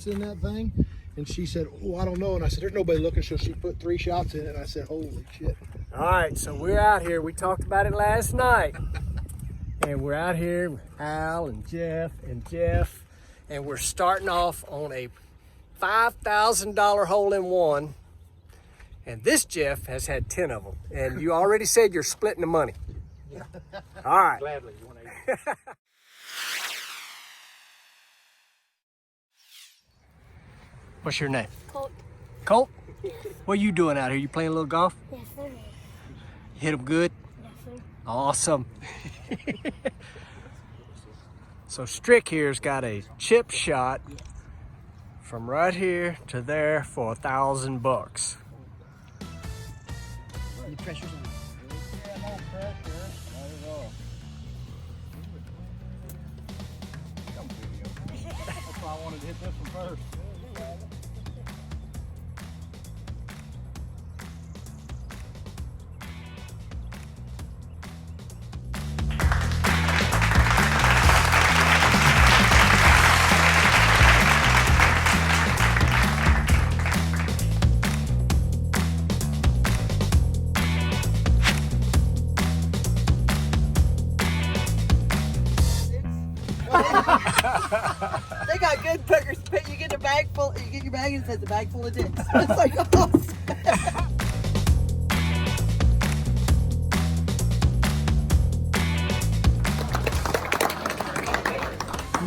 shots in that thing? And she said, oh, I don't know. And I said, there's nobody looking. So she put 3 shots in it. And I said, holy shit. All right, so we're out here. We talked about it last night. And we're out here with Al and Jeff. And we're starting off on a $5,000 hole-in-one. And this Jeff has had 10 of them. And you already said you're splitting the money. All right. Gladly. You want to What's your name? Colt. Colt? What are you doing out here? You playing a little golf? Yes, sir. Hit them good? Yes, sir. Awesome. So Strick here's got a chip shot from right here to there for $1,000. The pressure's on. Yeah, no pressure. Not at all. That's why I wanted to hit this one first. They got good pickers. You get a bag full. You get your bag and it says a bag full of dicks. It's like, oh.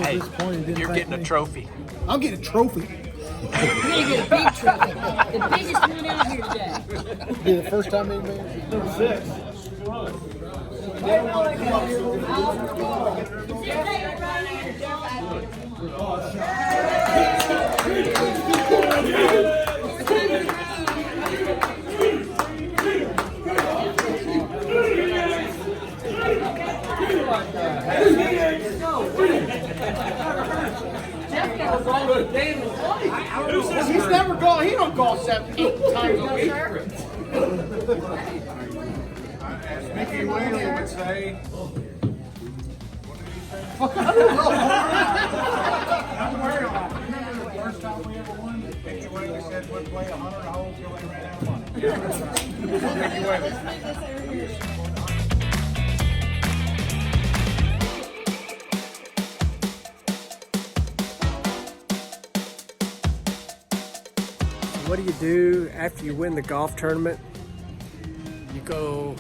Hey, you're getting a trophy. I'll get a trophy. You're gonna get a big trophy. The biggest one out here today. It'll be the first time they made number 6. He's never gone. He don't golf 7-8 times a week. As Mickey Whaley would say, don't worry about it. Remember the first time we ever won? Mickey Whaley said we'd play 100 holes till they ran out of money. Yeah, that's right. Mickey Whaley. What do you do after you win the golf tournament? You go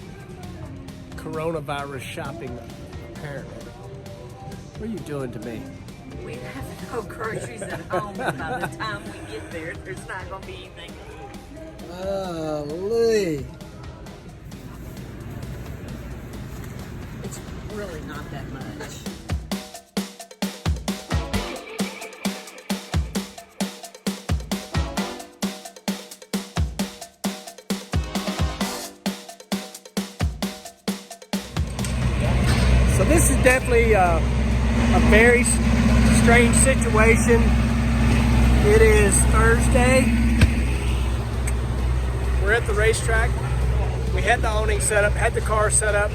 coronavirus shopping, apparently. What are you doing to me? We have no groceries at home. By the time we get there, there's not going to be anything to eat. Holy. It's really not that much. So this is definitely a very strange situation. It is Thursday. We're at the racetrack. We had the awning set up, had the car set up.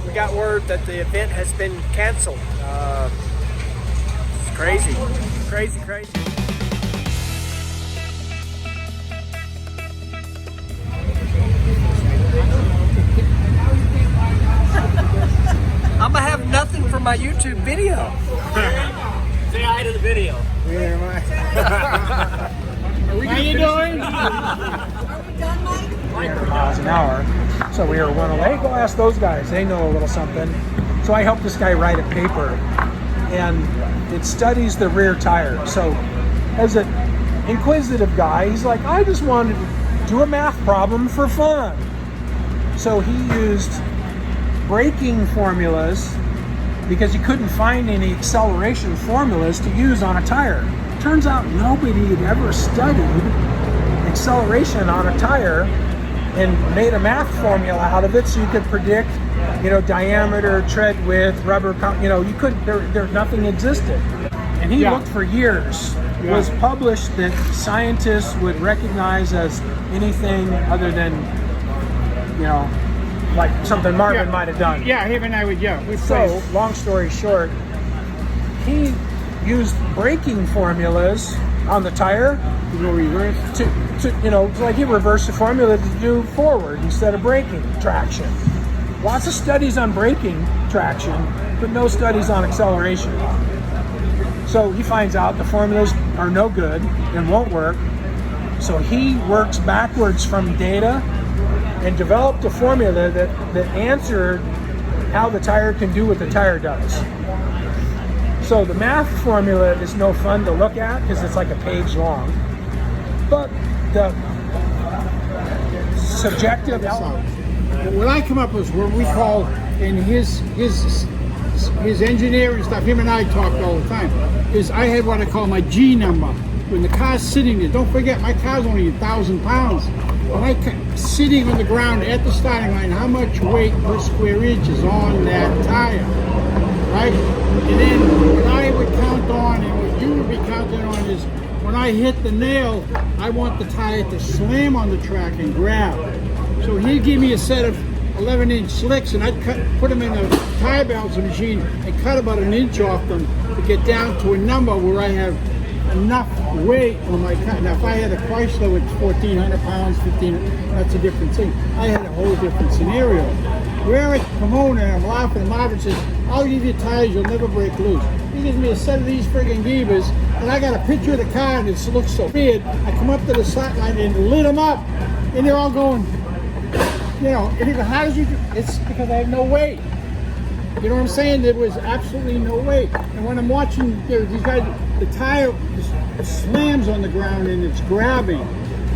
We got word that the event has been canceled. It's crazy, crazy. I'm gonna have nothing for my YouTube video. Say hi to the video. How you doing? 300 miles an hour. So we were one away. Go ask those guys. They know a little something. So I helped this guy write a paper, and it studies the rear tire. So as an inquisitive guy, he's like, I just wanted to do a math problem for fun. So he used braking formulas because he couldn't find any acceleration formulas to use on a tire. Turns out nobody had ever studied acceleration on a tire and made a math formula out of it so you could predict, diameter, tread width, rubber count, you couldn't, there nothing existed. And he looked for years. It was published that scientists would recognize as anything other than, like something Marvin might have done. Yeah, him and I would, So, long story short, he used braking formulas on the tire go reverse. like you reverse the formula to do forward instead of braking traction. Lots of studies on braking traction, but no studies on acceleration. So he finds out the formulas are no good and won't work. So he works backwards from data and developed a formula that answered how the tire can do what the tire does. So the math formula is no fun to look at because it's like a page long. But the subjective element. What I come up with, what we call in his engineering stuff, him and I talked all the time, is I had what I call my G number. When the car's sitting there, don't forget my car's only 1,000 pounds. When I'm sitting on the ground at the starting line, how much weight per square inch is on that tire, right? And then what I would count on and what you would be counting on is when I hit the nail, I want the tire to slam on the track and grab. So he'd give me a set of 11-inch slicks, and I'd put them in a tire balancer machine and cut about an inch off them to get down to a number where I have enough weight on my car. Now, if I had a Chrysler with 1,400 pounds, 1,500, that's a different thing. I had a whole different scenario. We're at Pomona, and I'm laughing, and Marvin says, I'll give you tires, you'll never break loose. He gives me a set of these friggin' Gevers, and I got a picture of the car, and it looks so weird. I come up to the sight line and lit them up, and they're all going, and he goes, how did you do? It's because I have no weight. You know what I'm saying? There was absolutely no weight. And when I'm watching these guys, the tire slams on the ground and it's grabbing.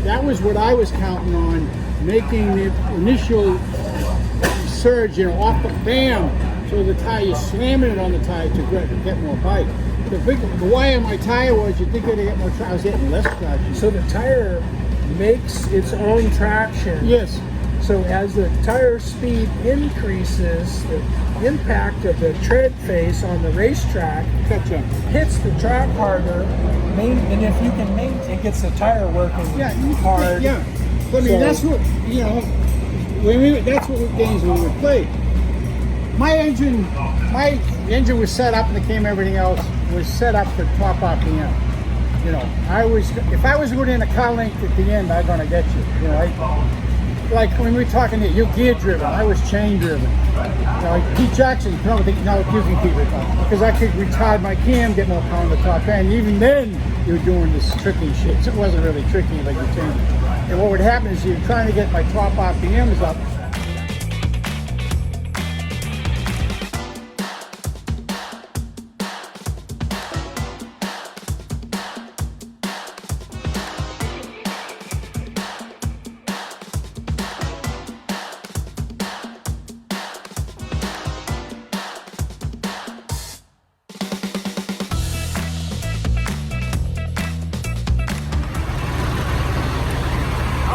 That was what I was counting on, making the initial surge, off the bam, so the tire, you're slamming it on the tire to get more bite. The why on my tire was, you think you're gonna get more traction, I was getting less traction. So the tire makes its own traction. Yes. So as the tire speed increases, the impact of the tread face on the racetrack hits the track harder, and if you can maintain, it gets the tire working hard. Yeah, I mean, that's what, that's what games we would play. My engine was set up, and the cam, everything else was set up to top RPM. If I was going in a car length at the end, I'm gonna get you. Like when we were talking here, you're gear driven. I was chain driven. Like Pete Jackson, you can keep it because I could retard my cam, get more power on the top end. Even then, you're doing this tricky shit. It wasn't really tricky, like you're changing. And what would happen is you're trying to get my top RPMs up.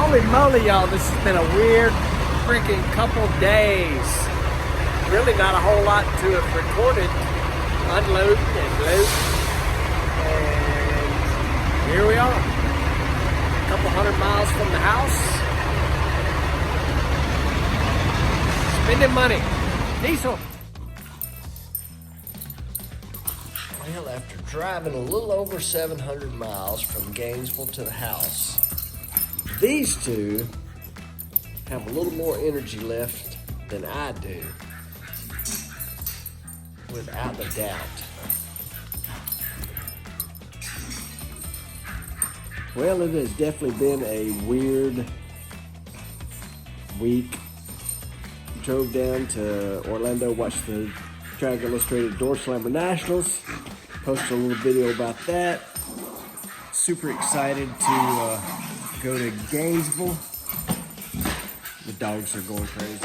Holy moly, y'all, this has been a weird freaking couple days. Really not a whole lot to have recorded. Unload and load. And here we are. A couple 100 miles from the house. Spending money. Diesel. Well, after driving a little over 700 miles from Gainesville to the house, these two have a little more energy left than I do, without a doubt. Well, it has definitely been a weird week. Drove down to Orlando, watched the Drag Illustrated Door Slammer Nationals, posted a little video about that. Super excited to go to Gainesville. The dogs are going crazy.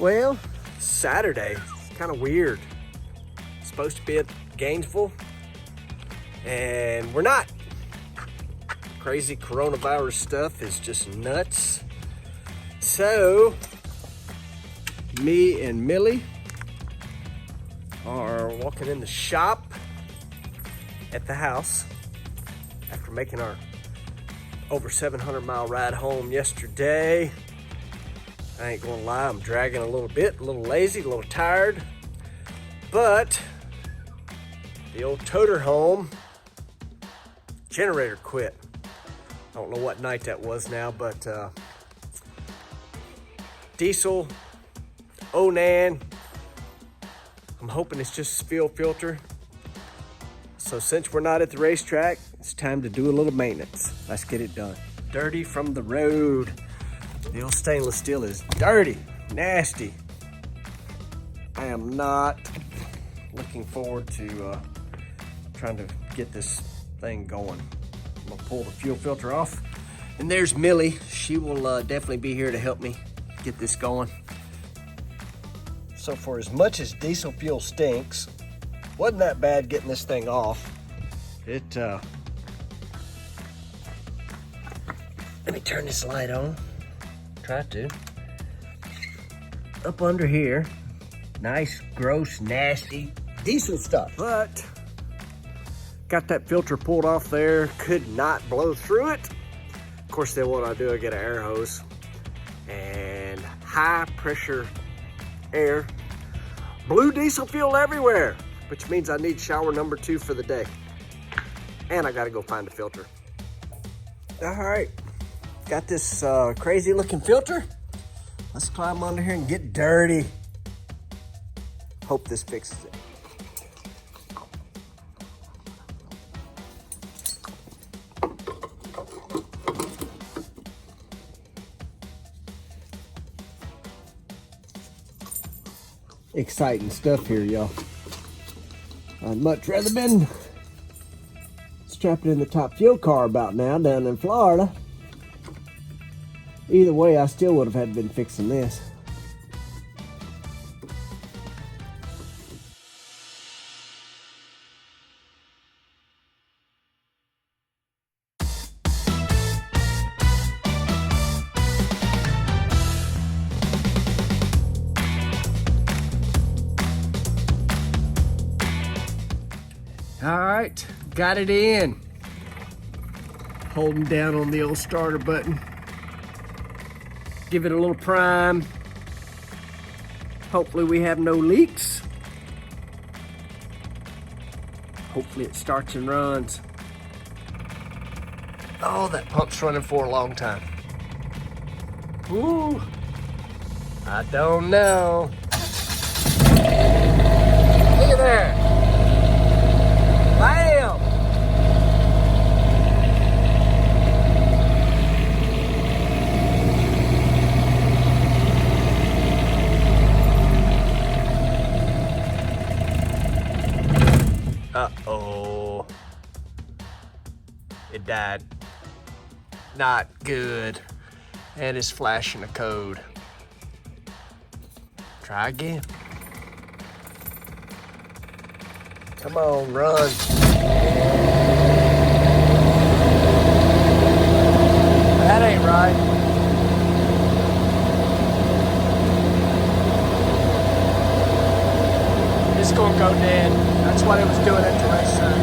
Well, Saturday, it's kind of weird. It's supposed to be at Gainesville, and we're not. Crazy coronavirus stuff is just nuts. So, me and Millie are walking in the shop at the house after making our over 700-mile ride home yesterday. I ain't gonna lie, I'm dragging a little bit, a little lazy, a little tired, but the old toter home generator quit. I don't know what night that was now, but diesel, Onan, I'm hoping it's just fuel filter. So since we're not at the racetrack, it's time to do a little maintenance. Let's get it done. Dirty from the road. The old stainless steel is dirty, nasty. I am not looking forward to trying to get this thing going. I'm gonna pull the fuel filter off. And there's Millie. She will definitely be here to help me get this going. So for as much as diesel fuel stinks, wasn't that bad getting this thing off. Let me turn this light on. Try to. Up under here, nice, gross, nasty diesel stuff. But got that filter pulled off there, could not blow through it. Of course, then what I do, I get an air hose and high pressure air. Blue diesel fuel everywhere, which means I need shower number 2 for the day. And I gotta go find a filter. All right, got this crazy looking filter. Let's climb under here and get dirty. Hope this fixes it. Exciting stuff here, y'all. I'd much rather been strapping in the top fuel car about now down in Florida. Either way, I still would have had been fixing this. All right, got it in. Holding down on the old starter button. Give it a little prime. Hopefully we have no leaks. Hopefully it starts and runs. Oh, that pump's running for a long time. Ooh, I don't know. Look at there. Bam! Uh-oh. It died. Not good. And it's flashing a code. Try again. Come on, run. That ain't right. It's gonna go dead. That's what it was doing at the racetrack.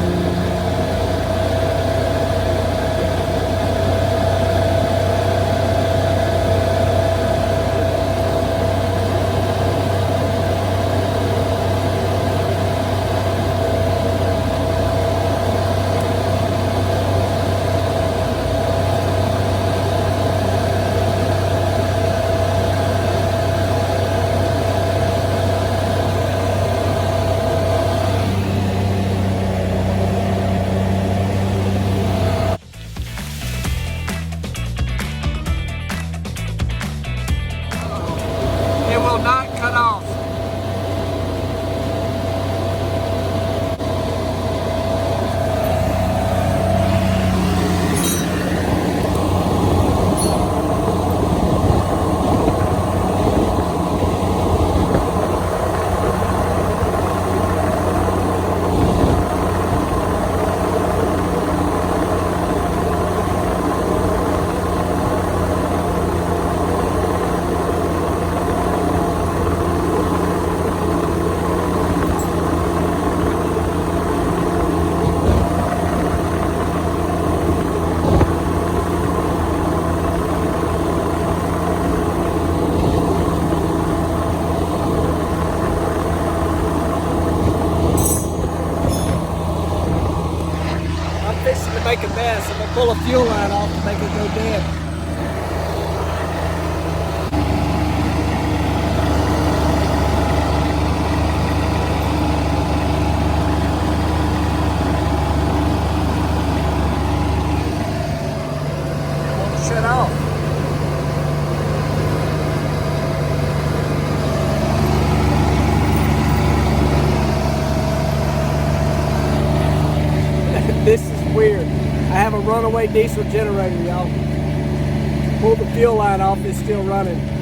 shut off. This is weird. I have a runaway diesel generator, y'all. Pull the fuel line off, it's still running.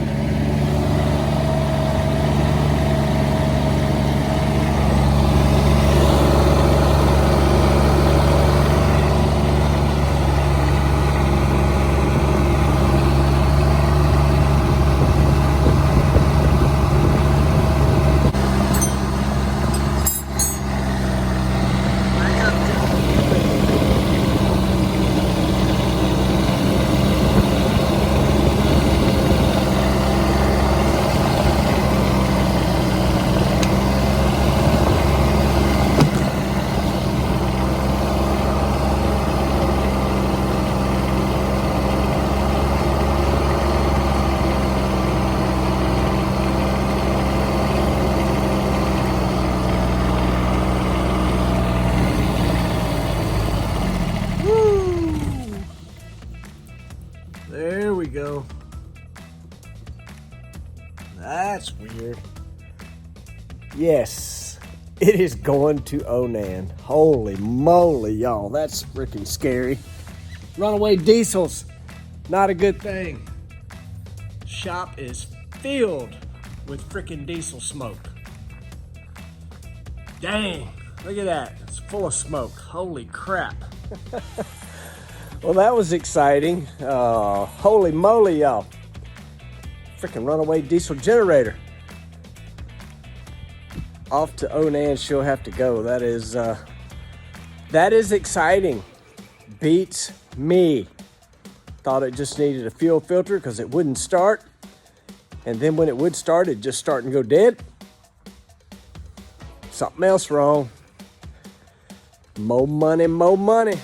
There we go. That's weird. Yes, it is going to Onan. Holy moly, y'all. That's freaking scary. Runaway diesels, not a good thing. Shop is filled with freaking diesel smoke. Dang, look at that. It's full of smoke. Holy crap. Well, that was exciting. Holy moly, y'all. Freaking runaway diesel generator. Off to Onan, she'll have to go. That is exciting. Beats me. Thought it just needed a fuel filter because it wouldn't start. And then when it would start, it just started to go dead. Something else wrong. More money, more money.